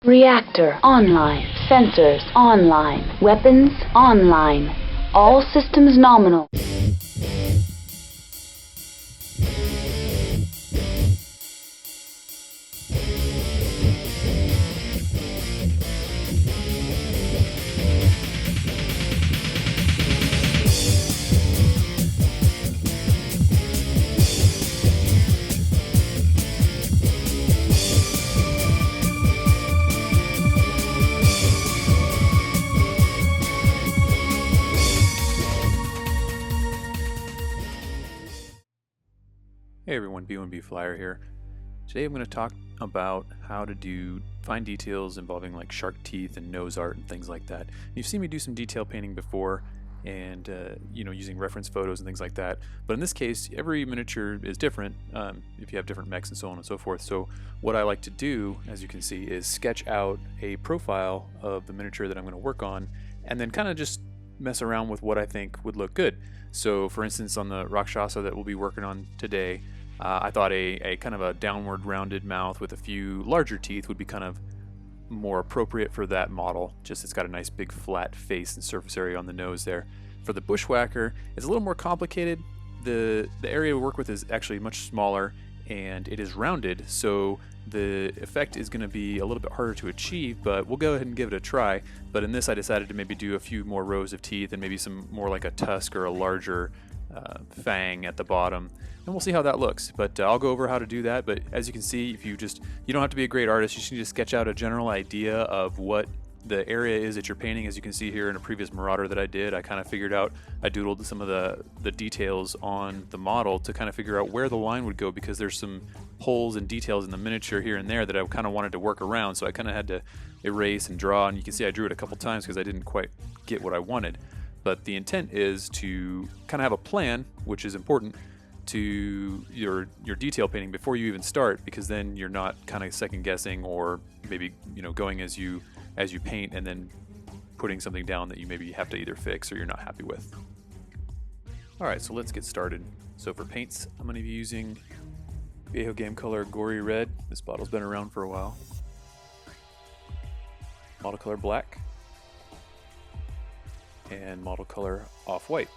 Reactor online. Sensors online. Weapons online. All systems nominal. Hey everyone, B1B Flyer here. Today I'm going to talk about how to do fine details involving like shark teeth and nose art and things like that. You've seen me do some detail painting before and using reference photos and things like that, but in this case every miniature is different if you have different mechs and so on and so forth. So what I like to do, as you can see, is sketch out a profile of the miniature that I'm going to work on and then kind of just mess around with what I think would look good. So for instance, on the Rakshasa that we'll be working on today, I thought a kind of a downward rounded mouth with a few larger teeth would be kind of more appropriate for that model. Just it's got a nice big flat face and surface area on the nose there. For the Bushwhacker, it's a little more complicated. The area we work with is actually much smaller and it is rounded, so the effect is going to be a little bit harder to achieve, but we'll go ahead and give it a try. But in this I decided to maybe do a few more rows of teeth and maybe some more like a tusk or a larger fang at the bottom, and we'll see how that looks. But I'll go over how to do that. But as you can see, if you don't have to be a great artist, you just need to sketch out a general idea of what the area is that you're painting. As you can see here in a previous Marauder that I did, I kind of figured out, I doodled some of the details on the model to kind of figure out where the line would go, because there's some holes and details in the miniature here and there that I kind of wanted to work around, so I kind of had to erase and draw, and you can see I drew it a couple times because I didn't quite get what I wanted. But the intent is to kind of have a plan, which is important to your detail painting before you even start, because then you're not kind of second guessing or maybe going as you paint and then putting something down that you maybe have to either fix or you're not happy with. Alright, so let's get started. So for paints, I'm going to be using Viejo Game Color Gory Red. This bottle's been around for a while. Model Color Black. And Model Color Off-White.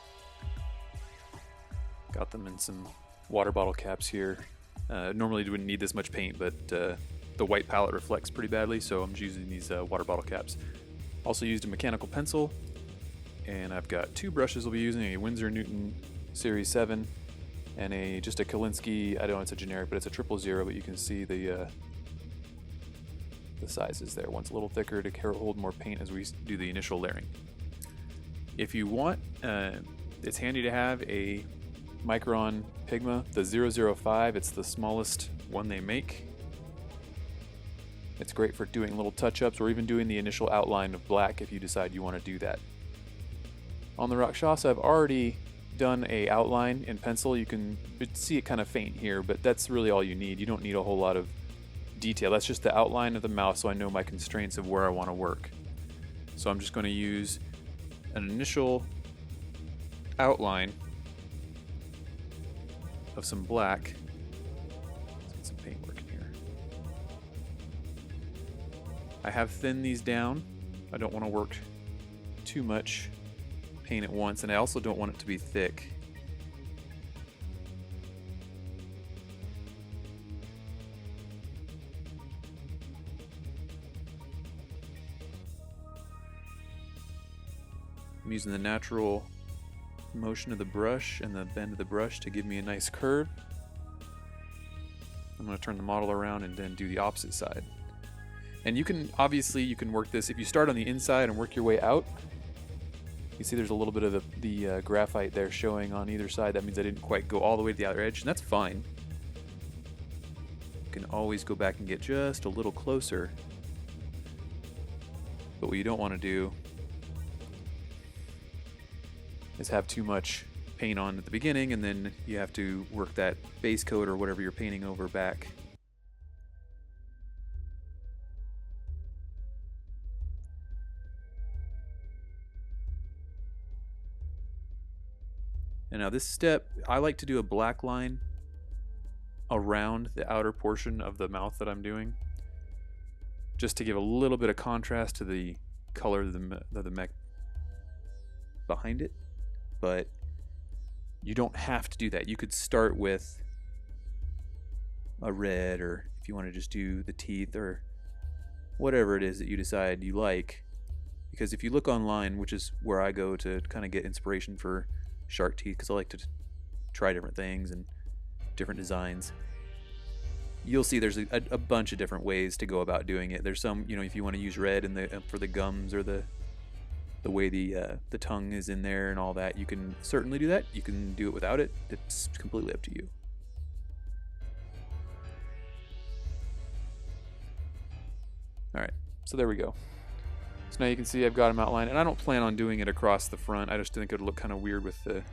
Got them in some water bottle caps here. Normally you wouldn't need this much paint, but the white palette reflects pretty badly, so I'm just using these water bottle caps. Also used a mechanical pencil, and I've got two brushes I'll be using, a Winsor Newton Series 7 and just a Kolinsky. I don't know, it's a generic, but it's a 000, but you can see the sizes there. One's a little thicker to hold more paint as we do the initial layering. If you want, it's handy to have a Micron Pigma, the 005. It's the smallest one they make. It's great for doing little touch-ups or even doing the initial outline of black if you decide you want to do that. On the Rakshasa, I've already done a outline in pencil. You can see it kind of faint here, but that's really all you need. You don't need a whole lot of detail. That's just the outline of the mouth, so I know my constraints of where I want to work. So I'm just going to use an initial outline of some black. Let's get some paint working here. I have thinned these down. I don't want to work too much paint at once, and I also don't want it to be thick. I'm using the natural motion of the brush and the bend of the brush to give me a nice curve. I'm going to turn the model around and then do the opposite side. And you can work this if you start on the inside and work your way out. You see there's a little bit of the graphite there showing on either side. That means I didn't quite go all the way to the outer edge, and that's fine. You can always go back and get just a little closer. But what you don't want to do is have too much paint on at the beginning, and then you have to work that base coat or whatever you're painting over back. And now this step, I like to do a black line around the outer portion of the mouth that I'm doing, just to give a little bit of contrast to the color of the mech behind it, but you don't have to do that. You could start with a red, or if you want to just do the teeth or whatever it is that you decide you like. Because if you look online, which is where I go to kind of get inspiration for shark teeth, because I like to try different things and different designs, you'll see there's a bunch of different ways to go about doing it. There's some, if you want to use red for the gums, or the way the tongue is in there and all that, you can certainly do that. You can do it without it. It's completely up to you. Alright, so there we go. So now you can see I've got them outlined, and I don't plan on doing it across the front. I just think it would look kind of weird with the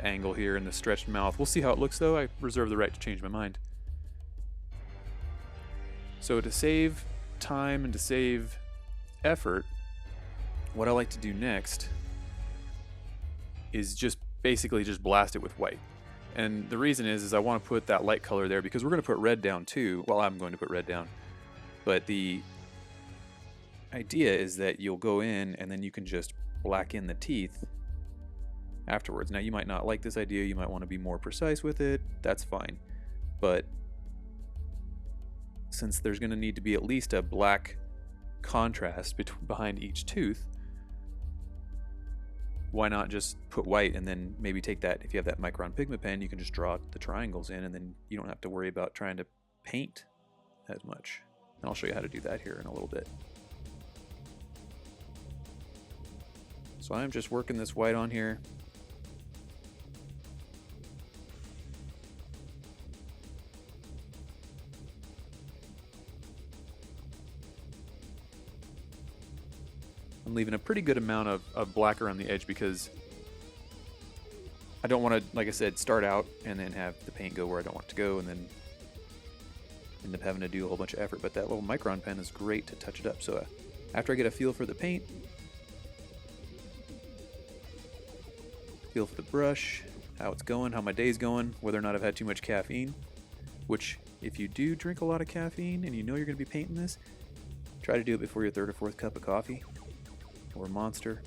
angle here and the stretched mouth. We'll see how it looks though. I reserve the right to change my mind. So to save time and to save effort, what I like to do next is just basically just blast it with white. And the reason is I want to put that light color there because we're going to put red down too. Well, I'm going to put red down. But the idea is that you'll go in and then you can just black in the teeth afterwards. Now you might not like this idea, you might want to be more precise with it, that's fine. But since there's going to need to be at least a black contrast behind each tooth, why not just put white and then maybe take that, if you have that micron pigment pen, you can just draw the triangles in and then you don't have to worry about trying to paint as much. And I'll show you how to do that here in a little bit. So I'm just working this white on here. I'm leaving a pretty good amount of black around the edge because I don't want to, like I said, start out and then have the paint go where I don't want it to go and then end up having to do a whole bunch of effort. But that little micron pen is great to touch it up. So after I get a feel for the paint, feel for the brush, how it's going, how my day's going, whether or not I've had too much caffeine, which if you do drink a lot of caffeine and you know you're going to be painting this, try to do it before your third or fourth cup of coffee or Monster.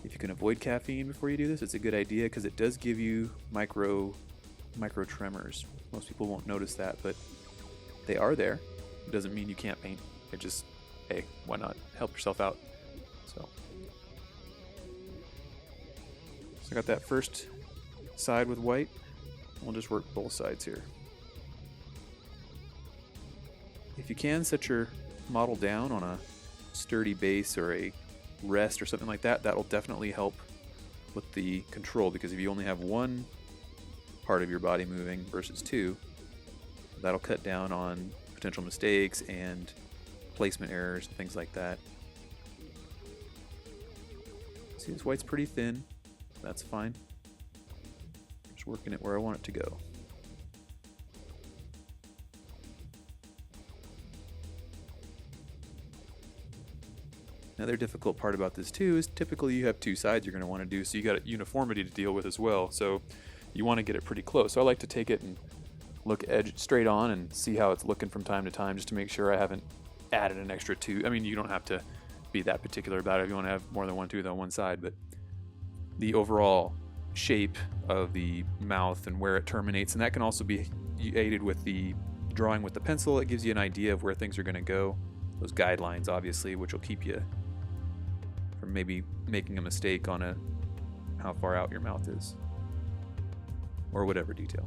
If you can avoid caffeine before you do this, it's a good idea because it does give you micro tremors. Most people won't notice that, but they are there. It doesn't mean you can't paint. It just, hey, why not help yourself out? So I got that first side with white. We'll just work both sides here. If you can, set your model down on a sturdy base or a rest or something like that, that'll definitely help with the control, because if you only have one part of your body moving versus two, that'll cut down on potential mistakes and placement errors and things like that. See, this white's pretty thin. That's fine. Just working it where I want it to go. Another difficult part about this too is typically you have two sides you're going to want to do, so you got uniformity to deal with as well. So you want to get it pretty close. So I like to take it and look edge straight on and see how it's looking from time to time, just to make sure I haven't added an extra tooth. I mean, you don't have to be that particular about it if you want to have more than one tooth on one side, but the overall shape of the mouth and where it terminates, and that can also be aided with the drawing with the pencil. It gives you an idea of where things are going to go. Those guidelines, obviously, which will keep you from maybe making a mistake on how far out your mouth is, or whatever detail.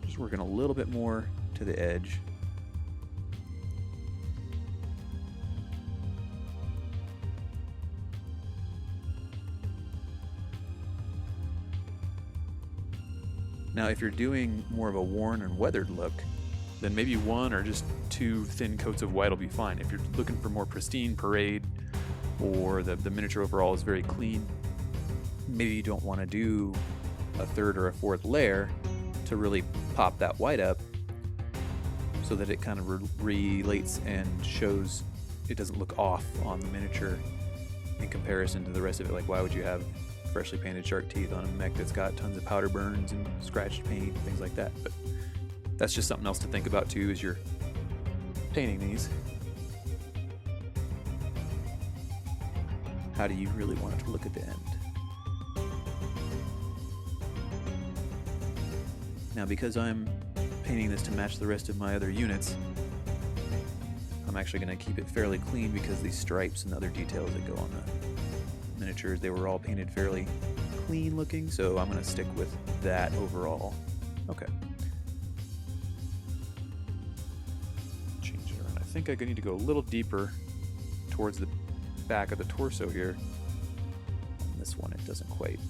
Just working a little bit more to the edge. Now, if you're doing more of a worn and weathered look, then maybe one or just two thin coats of white will be fine. If you're looking for more pristine parade, or the miniature overall is very clean, maybe you don't want to do a third or a fourth layer to really pop that white up so that it kind of relates and shows it doesn't look off on the miniature in comparison to the rest of it. Like, why would you have freshly painted shark teeth on a mech that's got tons of powder burns and scratched paint, things like that. But that's just something else to think about too as you're painting these. How do you really want it to look at the end? Now, because I'm painting this to match the rest of my other units, I'm actually going to keep it fairly clean because these stripes and other details that go on the miniatures, they were all painted fairly clean looking, so I'm going to stick with that overall. Okay. Change it around. I think I need to go a little deeper towards the back of the torso here. On this one, it doesn't quite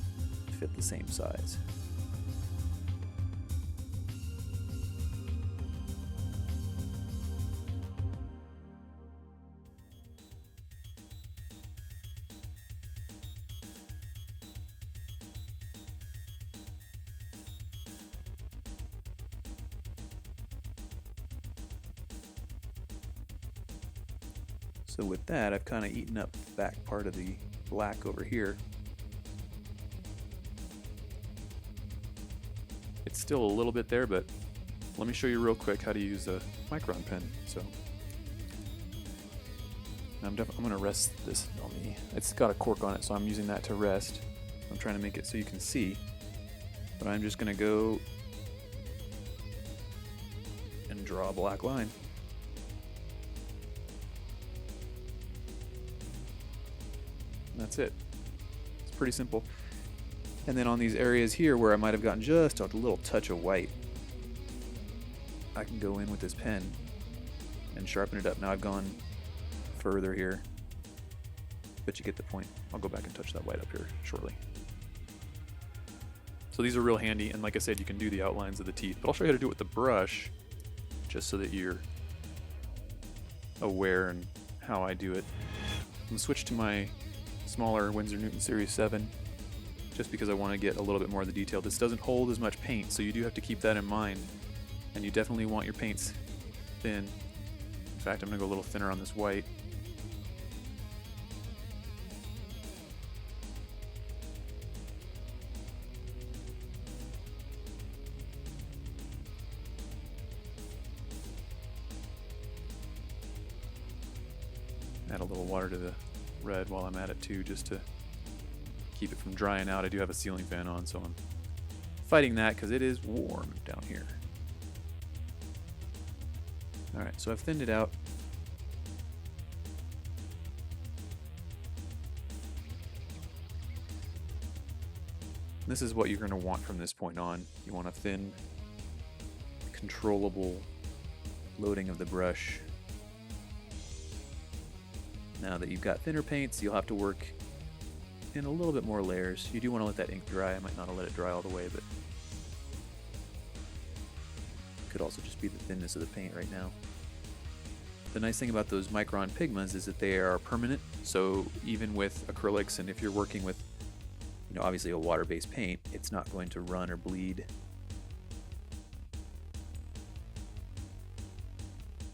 fit the same size. So with that, I've kind of eaten up the back part of the black over here. It's still a little bit there, but let me show you real quick how to use a micron pen. So I'm going to rest this on me. It's got a cork on it, so I'm using that to rest. I'm trying to make it so you can see, but I'm just going to go and draw a black line. That's it. It's pretty simple. And then on these areas here where I might have gotten just a little touch of white, I can go in with this pen and sharpen it up. Now I've gone further here, but you get the point. I'll go back and touch that white up here shortly. So these are real handy, and like I said, you can do the outlines of the teeth, but I'll show you how to do it with the brush, just so that you're aware and how I do it. I'm going to switch to my smaller Winsor Newton Series 7 just because I want to get a little bit more of the detail. This doesn't hold as much paint, so you do have to keep that in mind, and you definitely want your paints thin. In fact, I'm going to go a little thinner on this white. Add a little water to the red while I'm at it too, just to keep it from drying out. I do have a ceiling fan on, so I'm fighting that because it is warm down here. Alright, so I've thinned it out. This is what you're going to want from this point on. You want a thin, controllable loading of the brush. Now that you've got thinner paints, you'll have to work in a little bit more layers. You do want to let that ink dry. I might not have let it dry all the way, but it could also just be the thinness of the paint right now. The nice thing about those micron pigments is that they are permanent, so even with acrylics, and if you're working with, you know, obviously a water-based paint, it's not going to run or bleed.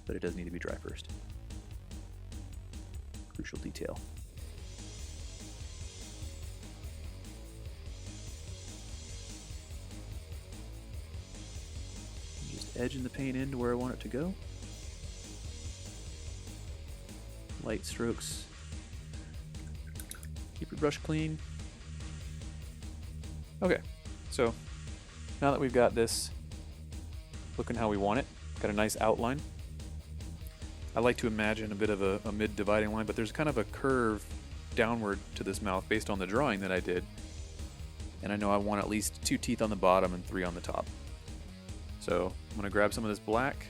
But it does need to be dry first. Crucial detail. Just edging the paint into where I want it to go. Light strokes. Keep your brush clean. Okay, so now that we've got this looking how we want it, got a nice outline. I like to imagine a bit of a mid-dividing line, but there's kind of a curve downward to this mouth based on the drawing that I did. And I know I want at least 2 teeth on the bottom and 3 on the top. So I'm going to grab some of this black,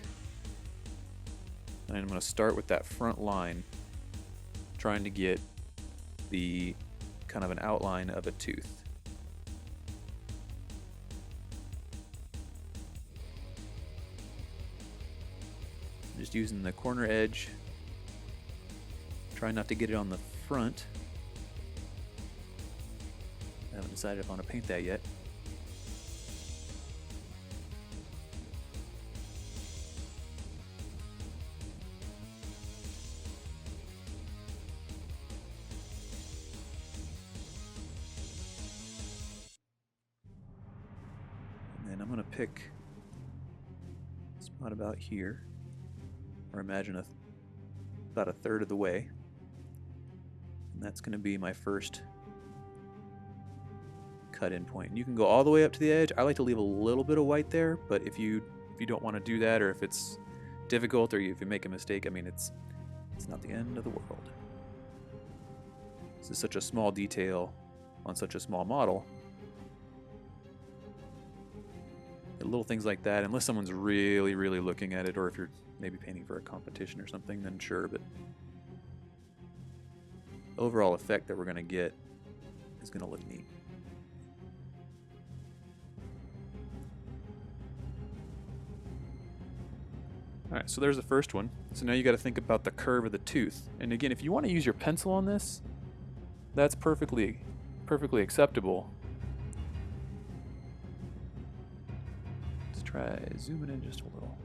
and I'm going to start with that front line, trying to get the kind of an outline of a tooth. Just using the corner edge, trying not to get it on the front. I haven't decided if I want to paint that yet. going to pick a spot about here, or imagine about a third of the way. And that's going to be my first cut-in point. And you can go all the way up to the edge. I like to leave a little bit of white there, but if you don't want to do that, or if it's difficult, or if you make a mistake, I mean, it's not the end of the world. This is such a small detail on such a small model. Little things like that, unless someone's really, really looking at it, or if you're maybe painting for a competition or something, then sure, but the overall effect that we're going to get is going to look neat. Alright, so there's the first one. So now you got to think about the curve of the tooth. And again, if you want to use your pencil on this, that's perfectly acceptable. Let's try zooming in just a little.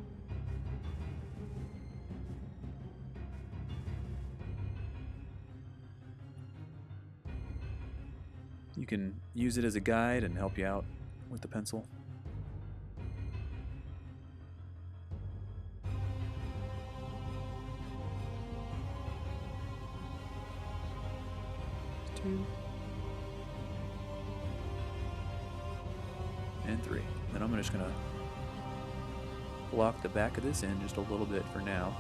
You can use it as a guide and help you out with the pencil. And 3. Then I'm just going to block the back of this in just a little bit for now.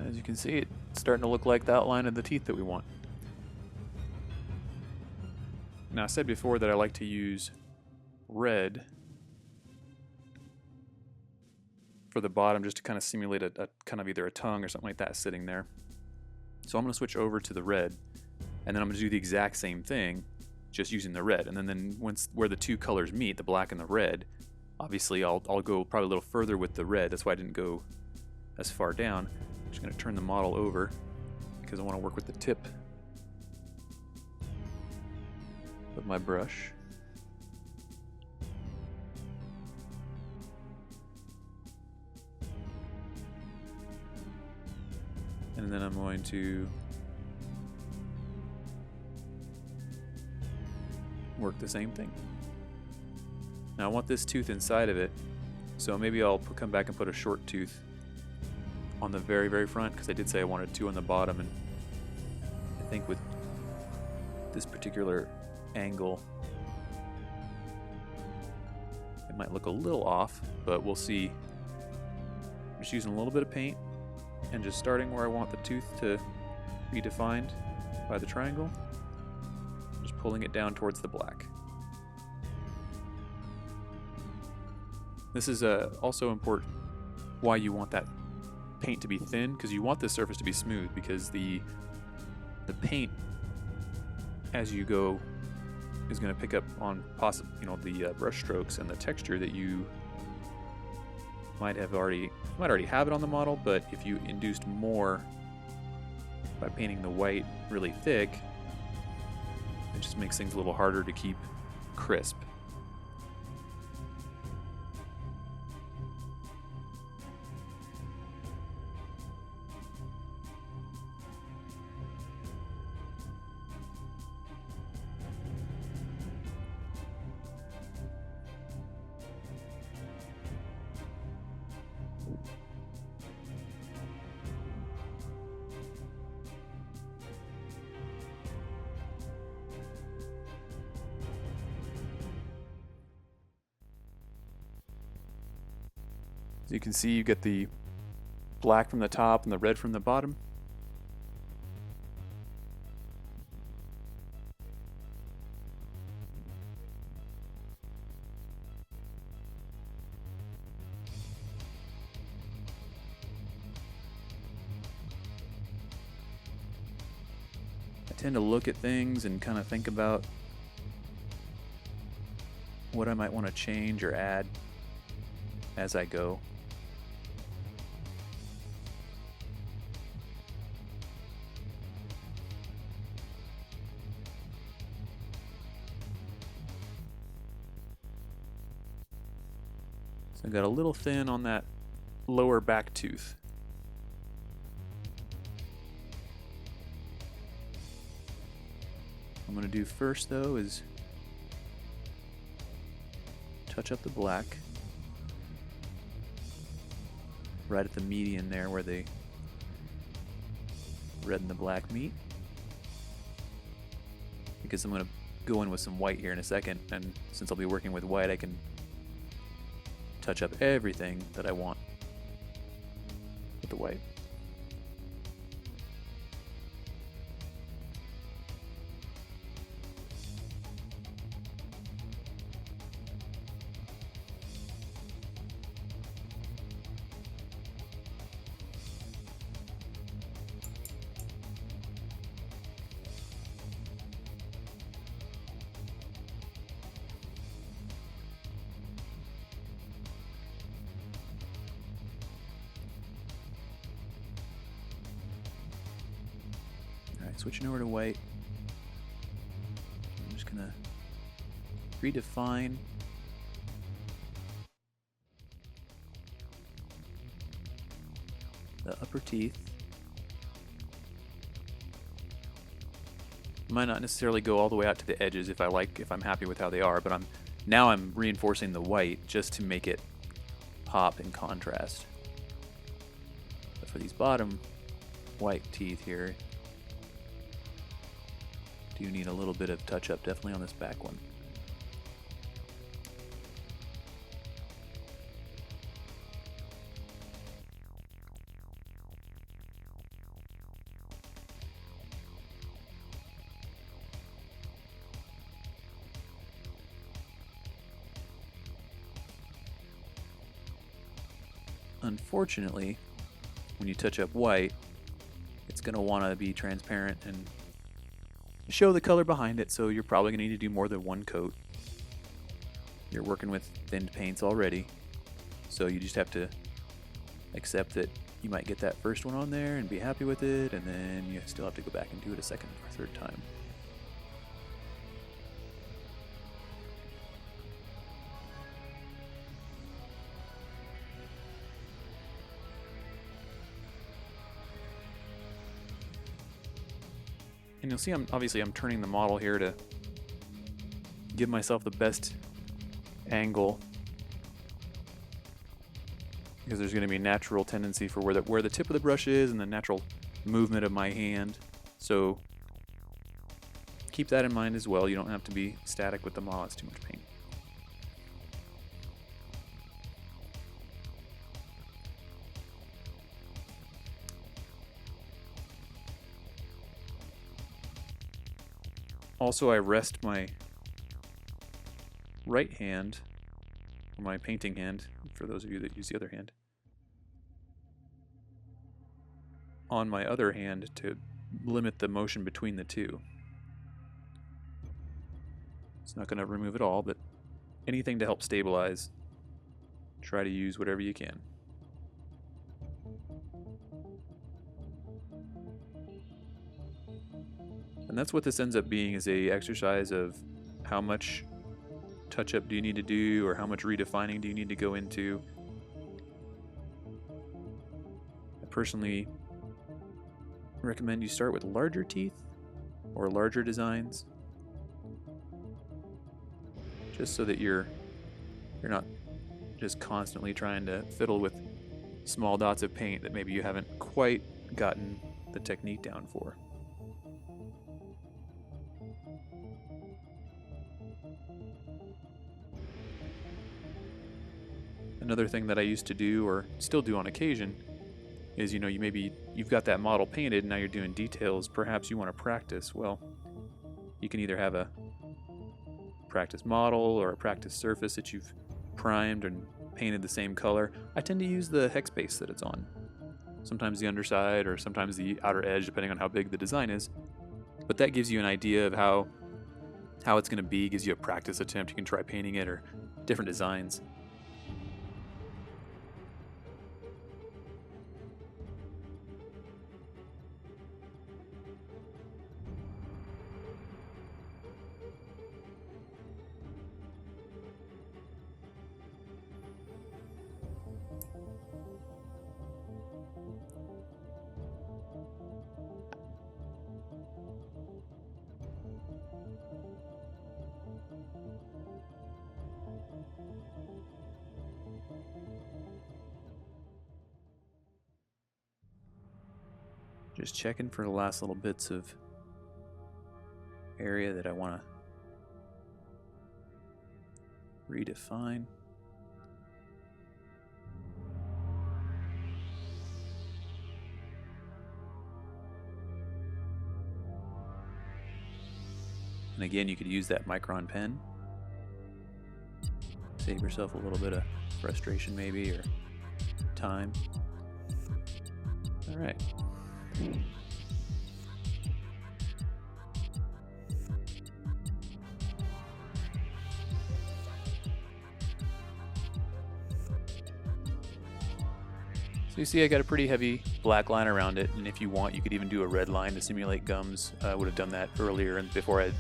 As you can see, it's starting to look like the outline of the teeth that we want. Now, I said before that I like to use red for the bottom just to kind of simulate a kind of either a tongue or something like that sitting there. So I'm going to switch over to the red, and then I'm going to do the exact same thing just using the red. And then once where the two colors meet, the black and the red, obviously I'll go probably a little further with the red. That's why I didn't go as far down. I'm just going to turn the model over because I want to work with the tip of my brush. And then I'm going to work the same thing. Now I want this tooth inside of it, so maybe I'll come back and put a short tooth on the very, very front, because I did say I wanted 2 on the bottom, and I think with this particular angle it might look a little off, but we'll see. I'm just using a little bit of paint and just starting where I want the tooth to be defined by the triangle, just pulling it down towards the black. This is also important why you want that paint to be thin, because you want this surface to be smooth, because the paint as you go is going to pick up on the brush strokes and the texture that you might already have it on the model, but if you induced more by painting the white really thick, it just makes things a little harder to keep crisp. So you can see you get the black from the top and the red from the bottom. I tend to look at things and kind of think about what I might want to change or add as I go. So I got a little thin on that lower back tooth. I'm going to do first though is touch up the black right at the median there where the red and the black meet, because I'm going to go in with some white here in a second, and since I'll be working with white I can touch up everything that I want with the white. Switching over to white, I'm just gonna redefine the upper teeth. Might not necessarily go all the way out to the edges if I'm happy with how they are, but I'm reinforcing the white just to make it pop in contrast. But for these bottom white teeth here, do need a little bit of touch up, definitely on this back one. Unfortunately, when you touch up white, it's going to want to be transparent and show the color behind it, so you're probably going to need to do more than one coat. You're working with thinned paints already, so you just have to accept that you might get that first one on there and be happy with it, and then you still have to go back and do it a second or third time. And you'll see I'm turning the model here to give myself the best angle, because there's going to be a natural tendency for where the tip of the brush is and the natural movement of my hand. So keep that in mind as well. You don't have to be static with the model. It's too much paint. Also, I rest my right hand, or my painting hand, for those of you that use the other hand, on my other hand to limit the motion between the two. It's not going to remove it all, but anything to help stabilize, try to use whatever you can. And that's what this ends up being, is a exercise of how much touch-up do you need to do, or how much redefining do you need to go into. I personally recommend you start with larger teeth or larger designs, just so that you're not just constantly trying to fiddle with small dots of paint that maybe you haven't quite gotten the technique down for. Another thing that I used to do, or still do on occasion, is you've got that model painted and now you're doing details. Perhaps you want to practice. Well, you can either have a practice model or a practice surface that you've primed and painted the same color. I tend to use the hex base that it's on. Sometimes the underside or sometimes the outer edge, depending on how big the design is. But that gives you an idea of how it's going to be, gives you a practice attempt. You can try painting it or different designs. Just checking for the last little bits of area that I want to redefine. And again, you could use that micron pen. Save yourself a little bit of frustration maybe, or time. All right. So you see I got a pretty heavy black line around it, and if you want you could even do a red line to simulate gums. I would have done that earlier and before I'd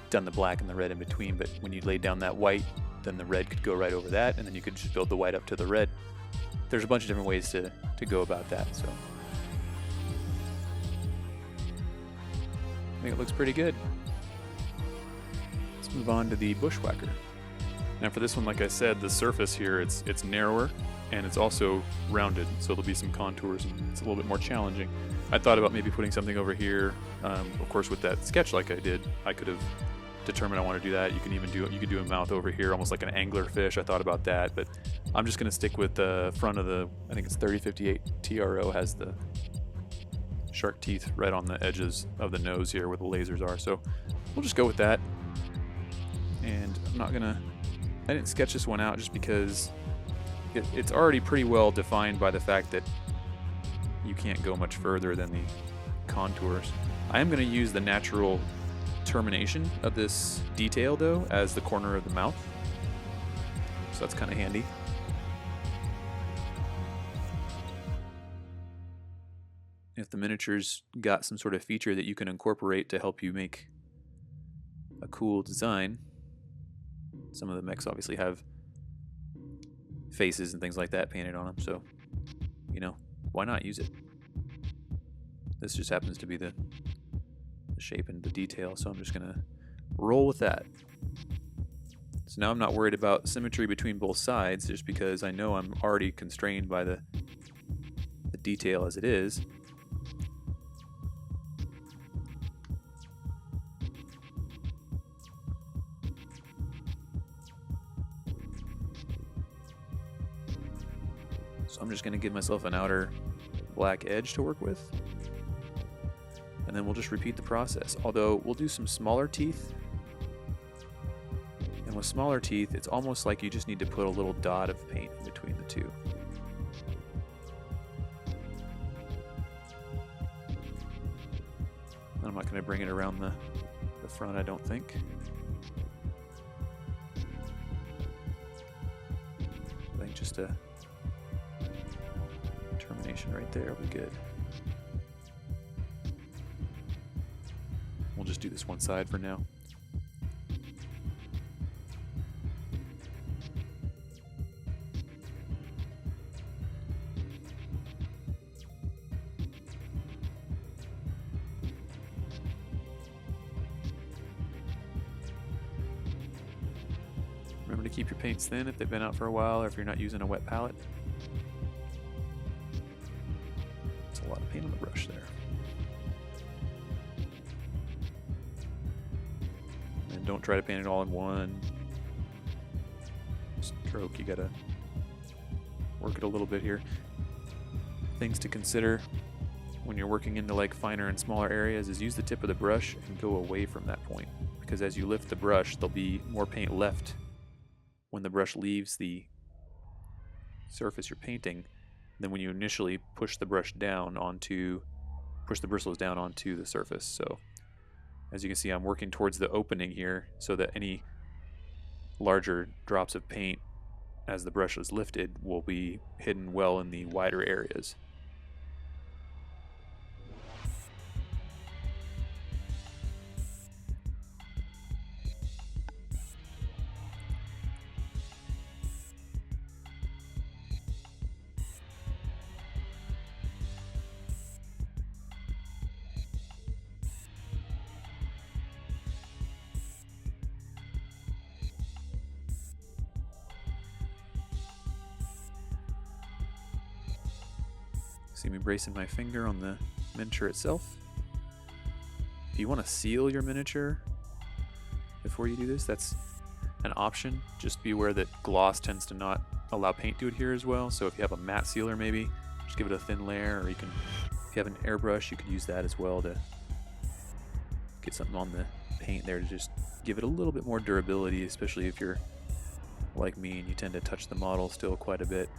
done the black and the red in between, but when you laid down that white, then the red could go right over that, and then you could just build the white up to the red. There's a bunch of different ways to go about that, so I think it looks pretty good. Let's move on to the Bushwhacker. Now for this one, like I said, the surface here, it's narrower and it's also rounded, so there'll be some contours and it's a little bit more challenging. I thought about maybe putting something over here. Of course, with that sketch like I did, I could have determined I want to do that. You could do a mouth over here, almost like an angler fish. I thought about that, but I'm just going to stick with the front of the, I think it's 3058 TRO has the shark teeth right on the edges of the nose here where the lasers are. So we'll just go with that. And I didn't sketch this one out just because it's already pretty well defined by the fact that you can't go much further than the contours. I am going to use the natural termination of this detail though as the corner of the mouth, so that's kind of handy. If the miniature's got some sort of feature that you can incorporate to help you make a cool design, some of the mechs obviously have faces and things like that painted on them, so why not use it? This just happens to be the shape and the detail, so I'm just gonna roll with that. So now I'm not worried about symmetry between both sides, just because I know I'm already constrained by the detail as it is. So I'm just gonna give myself an outer black edge to work with, and then we'll just repeat the process. Although we'll do some smaller teeth, and with smaller teeth it's almost like you just need to put a little dot of paint in between the two. I'm not going to bring it around the front, I don't think. I think just a termination right there will be good. We'll just do this one side for now. Remember to keep your paints thin if they've been out for a while, or if you're not using a wet palette. That's a lot of paint on the brush there. And don't try to paint it all in one stroke. You gotta work it a little bit here. Things to consider when you're working into like finer and smaller areas is use the tip of the brush and go away from that point, because as you lift the brush there'll be more paint left when the brush leaves the surface you're painting than when you initially push the bristles down onto the surface. So as you can see, I'm working towards the opening here so that any larger drops of paint as the brush is lifted will be hidden well in the wider areas. See me bracing my finger on the miniature itself. If you want to seal your miniature before you do this, that's an option. Just be aware that gloss tends to not allow paint to adhere as well, so if you have a matte sealer maybe, just give it a thin layer, or you can, if you have an airbrush, you could use that as well to get something on the paint there to just give it a little bit more durability, especially if you're like me and you tend to touch the model still quite a bit.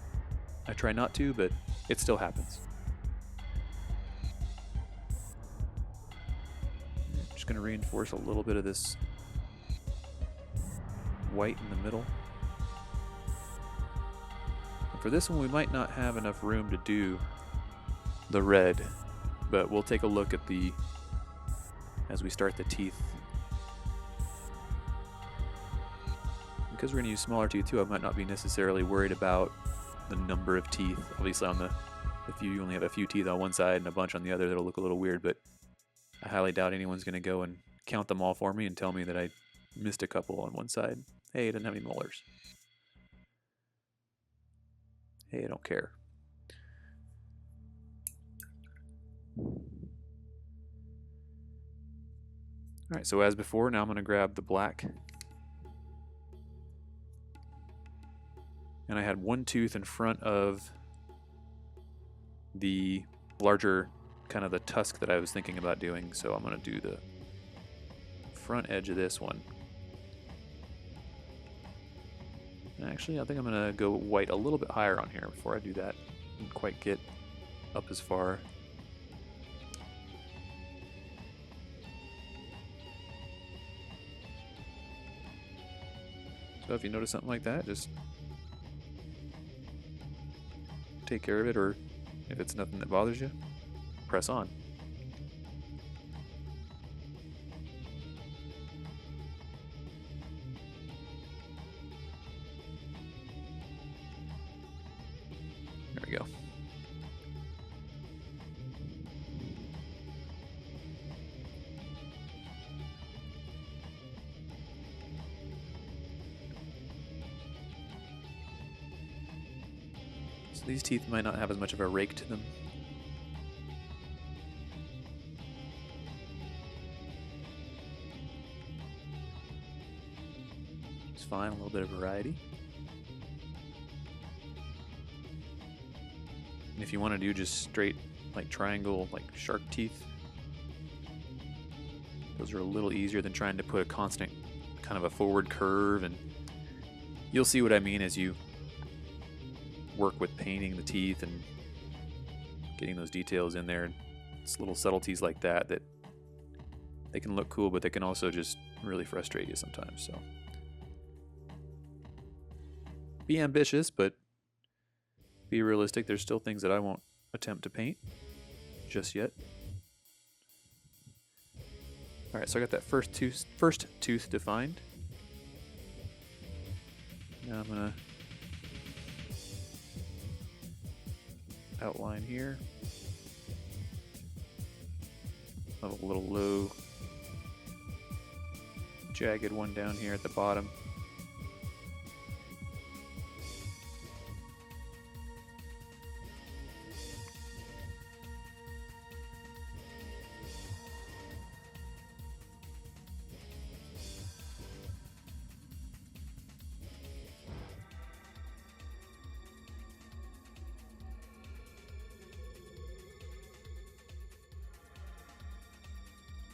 I try not to, but it still happens. I'm just going to reinforce a little bit of this white in the middle. And for this one, we might not have enough room to do the red, but we'll take a look at the, as we start the teeth. Because we're going to use smaller teeth too, I might not be necessarily worried about the number of teeth. Obviously on the, if you only have a few teeth on one side and a bunch on the other, that'll look a little weird, but I highly doubt anyone's going to go and count them all for me and tell me that I missed a couple on one side. Hey, it doesn't have any molars. Hey, I don't care. Alright, so as before, now I'm going to grab the black. And I had one tooth in front of the larger, kind of the tusk that I was thinking about doing, so I'm going to do the front edge of this one. And actually, I think I'm going to go white a little bit higher on here before I do that. Didn't quite get up as far. So if you notice something like that, just take care of it, or if it's nothing that bothers you, press on. There we go. So these teeth might not have as much of a rake to them. It's fine, a little bit of variety. And if you want to do just straight, like triangle, like shark teeth, those are a little easier than trying to put a constant kind of a forward curve, and you'll see what I mean as you work with painting the teeth and getting those details in there. It's little subtleties like that that they can look cool, but they can also just really frustrate you sometimes. So be ambitious, but be realistic. There's still things that I won't attempt to paint just yet. All right, so I got that first tooth defined. Now I'm gonna outline here. Have a little low, jagged one down here at the bottom.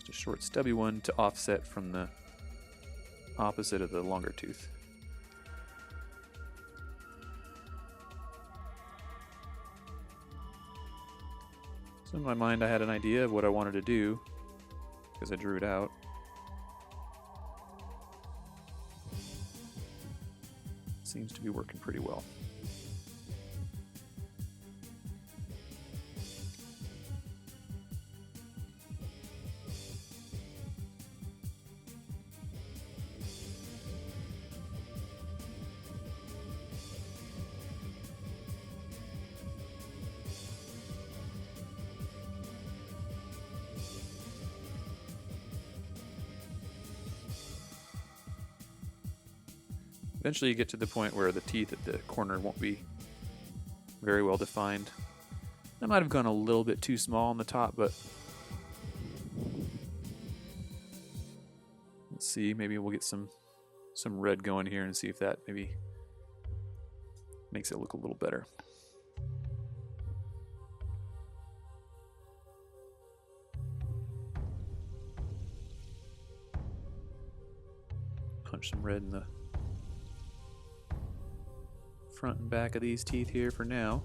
A short stubby one to offset from the opposite of the longer tooth. So in my mind I had an idea of what I wanted to do because I drew it out. Seems to be working pretty well. Eventually you get to the point where the teeth at the corner won't be very well defined. I might have gone a little bit too small on the top, but let's see. Maybe we'll get some red going here and see if that maybe makes it look a little better. Punch some red in the front and back of these teeth here for now.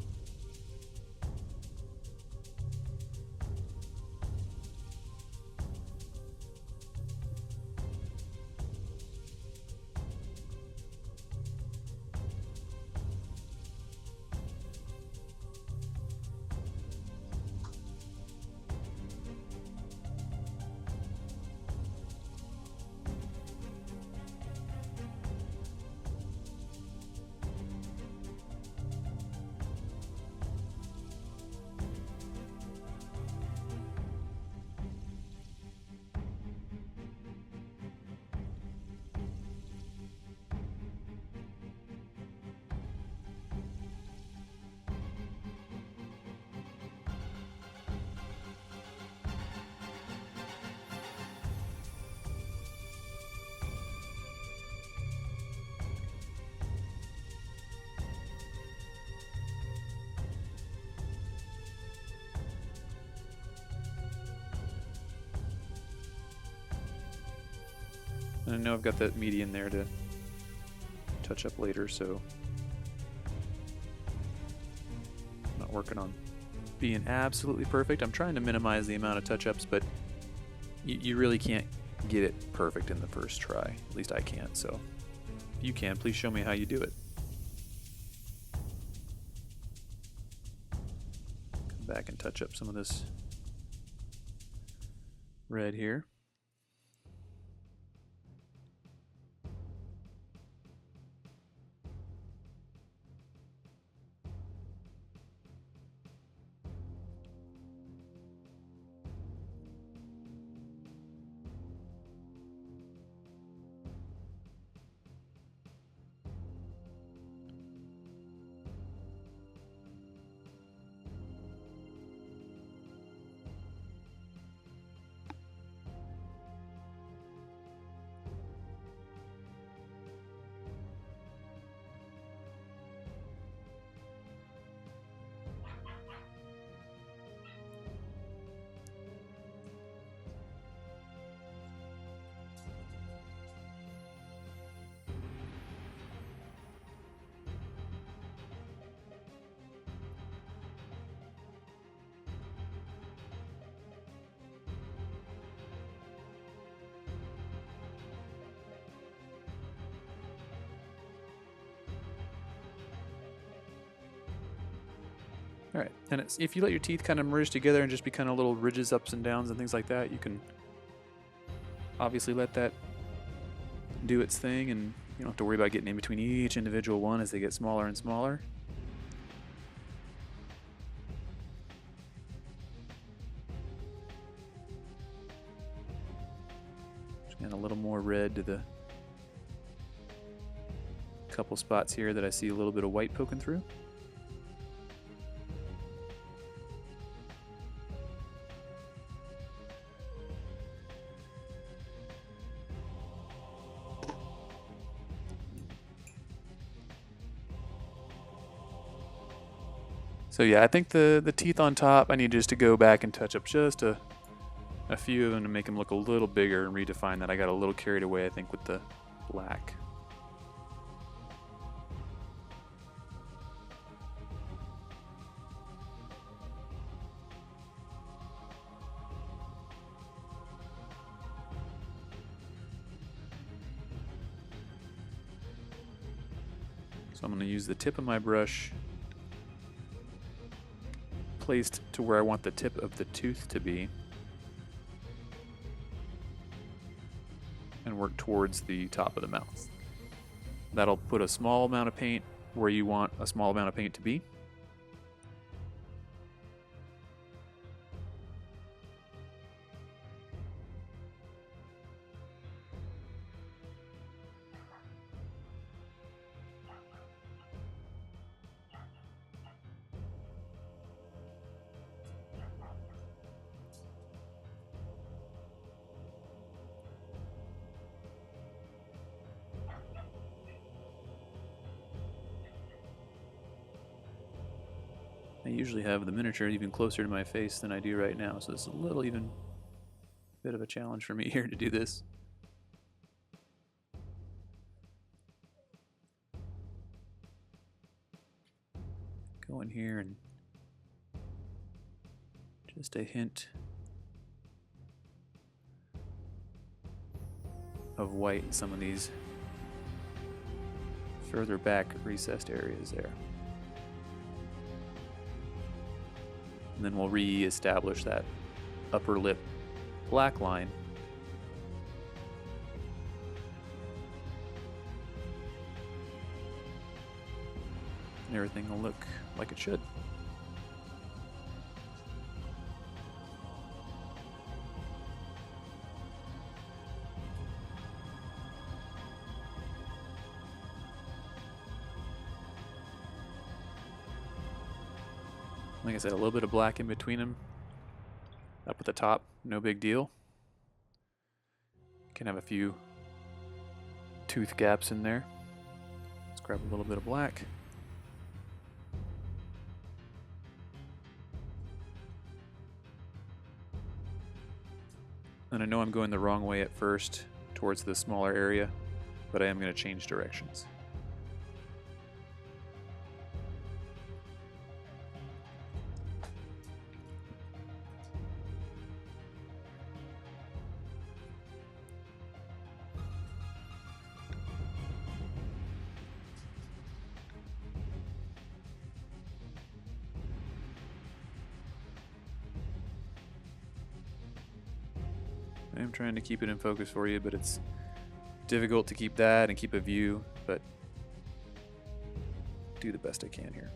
And I know I've got that median there to touch up later, so I'm not working on being absolutely perfect. I'm trying to minimize the amount of touch-ups, but you really can't get it perfect in the first try. At least I can't, so if you can, please show me how you do it. Come back and touch up some of this red here. Alright, and if you let your teeth kind of merge together and just be kind of little ridges, ups and downs and things like that, you can obviously let that do its thing, and you don't have to worry about getting in between each individual one as they get smaller and smaller. Just add a little more red to the couple spots here that I see a little bit of white poking through. So yeah, I think the teeth on top, I need just to go back and touch up just a few of them to make them look a little bigger and redefine that. I got a little carried away, I think, with the black. So I'm going to use the tip of my brush placed to where I want the tip of the tooth to be, and work towards the top of the mouth. That'll put a small amount of paint where you want a small amount of paint to be. I usually have the miniature even closer to my face than I do right now, so it's a little even bit of a challenge for me here to do this. Go in here and just a hint of white in some of these further back recessed areas there. And then we'll re-establish that upper lip black line. And everything will look like it should. Like I said, a little bit of black in between them. Up at the top, no big deal. Can have a few tooth gaps in there. Let's grab a little bit of black. And I know I'm going the wrong way at first towards the smaller area, but I am going to change directions. I'm trying to keep it in focus for you, but it's difficult to keep that and keep a view, but do the best I can here.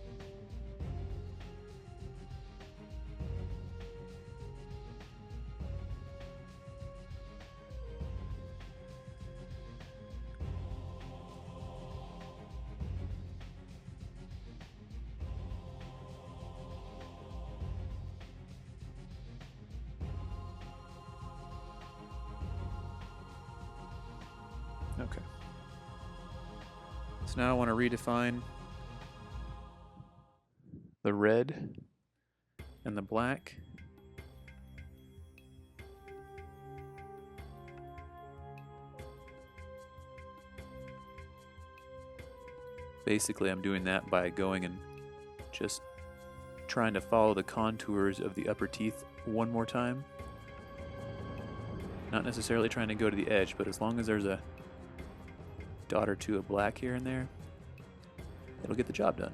Okay. So now I want to redefine the red and the black. Basically, I'm doing that by going and just trying to follow the contours of the upper teeth one more time. Not necessarily trying to go to the edge, but as long as there's a dot or two of black here and there, it'll get the job done.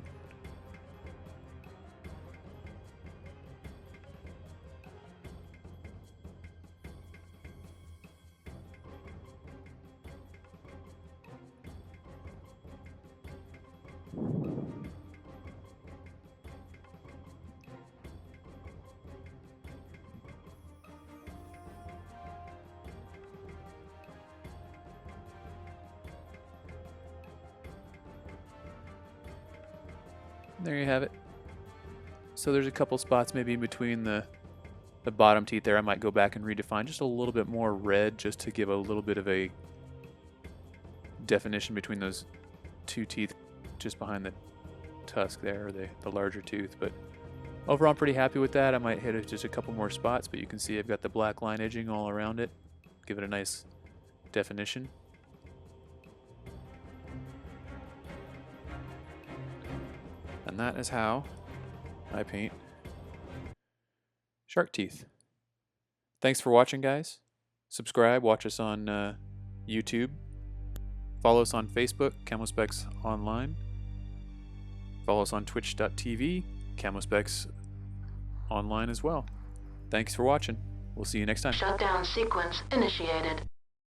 There you have it. So there's a couple spots maybe in between the bottom teeth there. I might go back and redefine just a little bit more red just to give a little bit of a definition between those two teeth just behind the tusk there, or the larger tooth. But overall I'm pretty happy with that. I might hit just a couple more spots, but you can see I've got the black line edging all around it. Give it a nice definition. And that is how I paint shark teeth. Thanks for watching, guys. Subscribe, watch us on YouTube. Follow us on Facebook, CamoSpecs Online. Follow us on twitch.tv, CamoSpecs Online as well. Thanks for watching. We'll see you next time. Shutdown sequence initiated.